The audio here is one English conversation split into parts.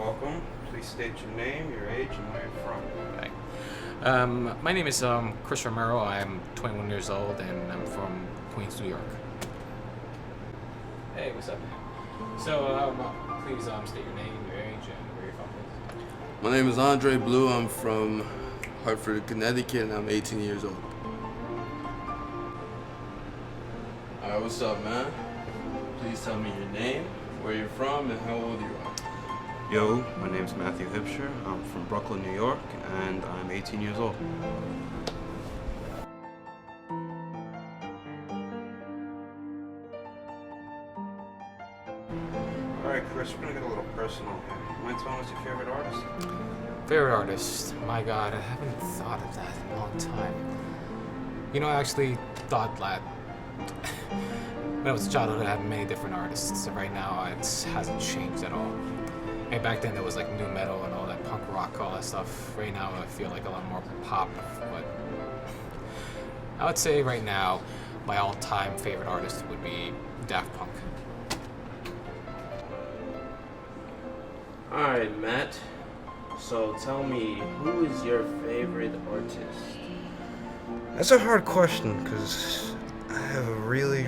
welcome. Please state your name, your age, and where you're from. Right. My name is Chris Romero. I'm 21 years old and I'm from Queens, New York. Hey, what's up? So, please state your name, your age, and where you're from, please. My name is Andre Blue. I'm from Hartford, Connecticut, and I'm 18 years old. Alright, what's up, man? Please tell me your name, where you're from, and how old you are. Yo, my name's Matthew Hipsher. I'm from Brooklyn, New York, and I'm 18 years old. Alright, Chris, we're gonna get a little personal here. You mind telling us your favorite artist? Favorite artist? My God, I haven't thought of that in a long time. You know, I actually thought that when I was a childhood, I had many different artists. Right now, it hasn't changed at all. And back then, there was like new metal and all that punk rock, all that stuff. Right now, I feel like a lot more pop. But I would say right now, my all-time favorite artist would be Daft Punk. Alright, Matt. So tell me, who is your favorite artist? That's a hard question, because I have a really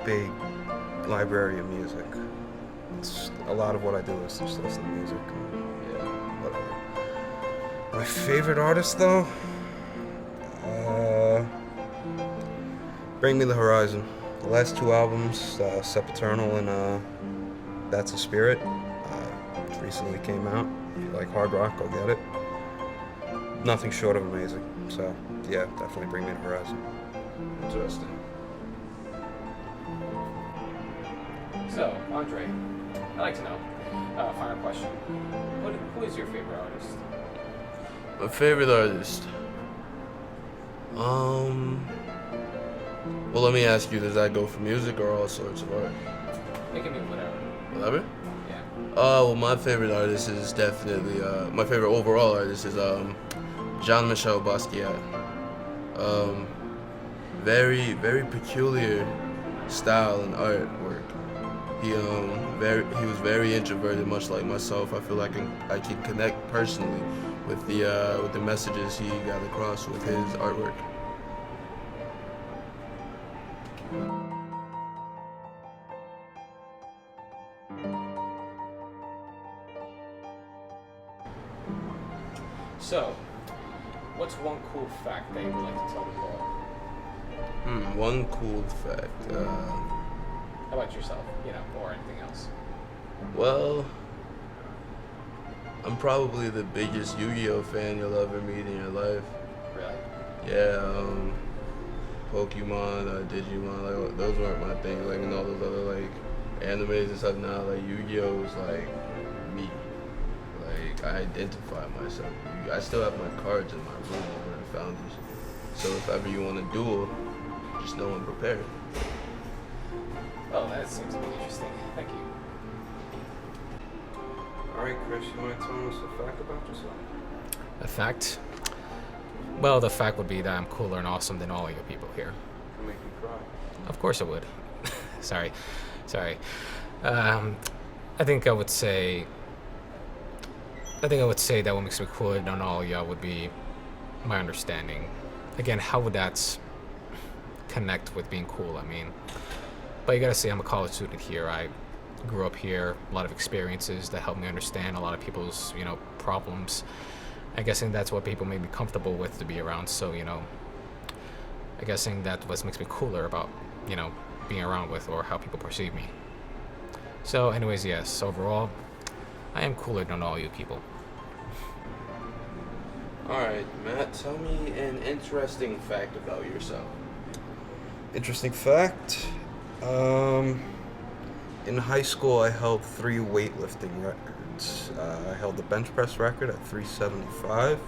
big library of music. It's a lot of what I do is just listen to music and yeah, whatever. My favorite artist though? Bring Me the Horizon. The last two albums, Sempiternal and That's a Spirit, recently came out. If you like hard rock, go get it. Nothing short of amazing. So yeah, definitely Bring Me the Horizon. Interesting. So, Andre, I'd like to know, final question. Who is your favorite artist? My favorite artist? Well, let me ask you, does that go for music or all sorts of art? It can be whatever. Whatever? Yeah. Well, my favorite artist is definitely, my favorite overall artist is, Jean-Michel Basquiat. Very peculiar style and artwork. He was very introverted, much like myself. I feel like I can connect personally with the messages he got across with his artwork. So, what's one cool fact that you would like to tell the world? One cool fact. How about yourself, or anything else? Well, I'm probably the biggest Yu-Gi-Oh fan you'll ever meet in your life. Really? Yeah, Pokemon, Digimon, like those weren't my thing. Like, and all those other like animes and stuff. Now, like Yu-Gi-Oh was like me. Like, I identify myself. I still have my cards in my room over at Founders. So if ever you want a duel, just know I'm prepared. Well, that seems to be interesting. Thank you. Alright, Chris, you mind telling us a fact about yourself? A fact? Well, the fact would be that I'm cooler and awesome than all of you people here. Can make you cry. Of course it would. Sorry. I think I would say that what makes me cooler than all of y'all would be my understanding. Again, how would that connect with being cool? I mean, but you gotta say I'm a college student here. I grew up here, a lot of experiences that helped me understand a lot of people's, problems. I'm guessing that's what people made me comfortable with to be around. So, I'm guessing that what makes me cooler about, being around with or how people perceive me. So, anyways, yes, overall, I am cooler than all you people. Alright, Matt, tell me an interesting fact about yourself. Interesting fact. In high school, I held 3 weightlifting records. I held the bench press record at 375,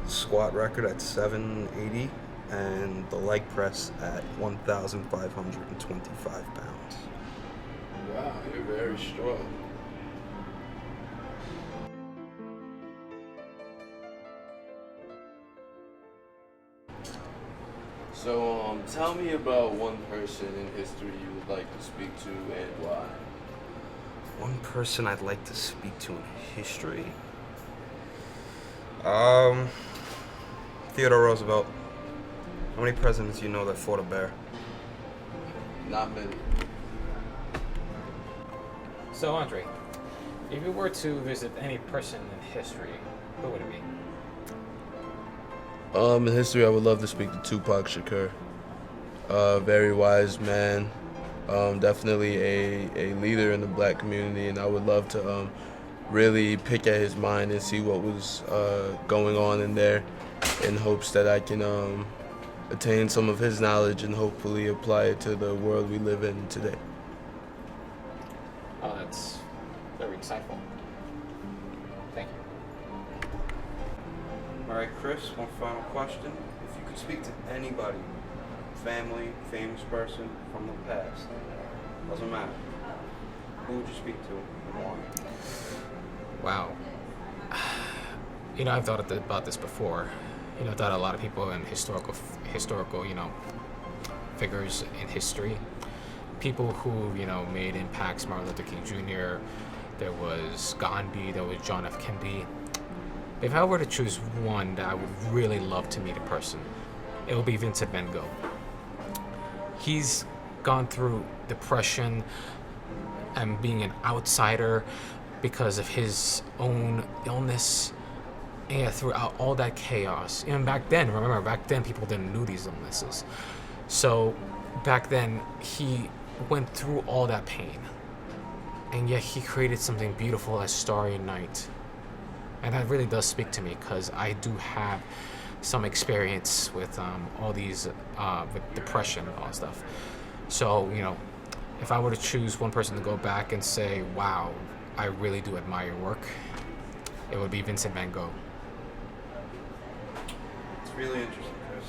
the squat record at 780, and the leg press at 1,525 pounds. Wow, you're very strong. So, tell me about one person in history you would like to speak to and why. One person I'd like to speak to in history. Theodore Roosevelt. How many presidents do you know that fought a bear? Not many. So, Andre, if you were to visit any person in history, who would it be? In history, I would love to speak to Tupac Shakur. Very wise man. Definitely a leader in the black community, and I would love to really pick at his mind and see what was going on in there, in hopes that I can attain some of his knowledge and hopefully apply it to the world we live in today. Oh, that's very insightful. Thank you. All right, Chris, one final question. If you could speak to anybody, family, famous person from the past, doesn't matter, who would you speak to and why? Wow. You know, I've thought about this before. You know, I thought a lot of people in historical, you know, figures in history, people who, you know, made impacts. Martin Luther King Jr., there was Gandhi, there was John F. Kennedy. If I were to choose one that I would really love to meet in person, it would be Vincent van Gogh. He's gone through depression and being an outsider because of his own illness, and throughout all that chaos. Even back then, remember, back then people didn't know these illnesses. So back then he went through all that pain, and yet he created something beautiful as Starry Night. And that really does speak to me, because I do have some experience with all these with depression and all that stuff. So, you know, if I were to choose one person to go back and say, wow, I really do admire your work, it would be Vincent van Gogh. It's really interesting, Chris.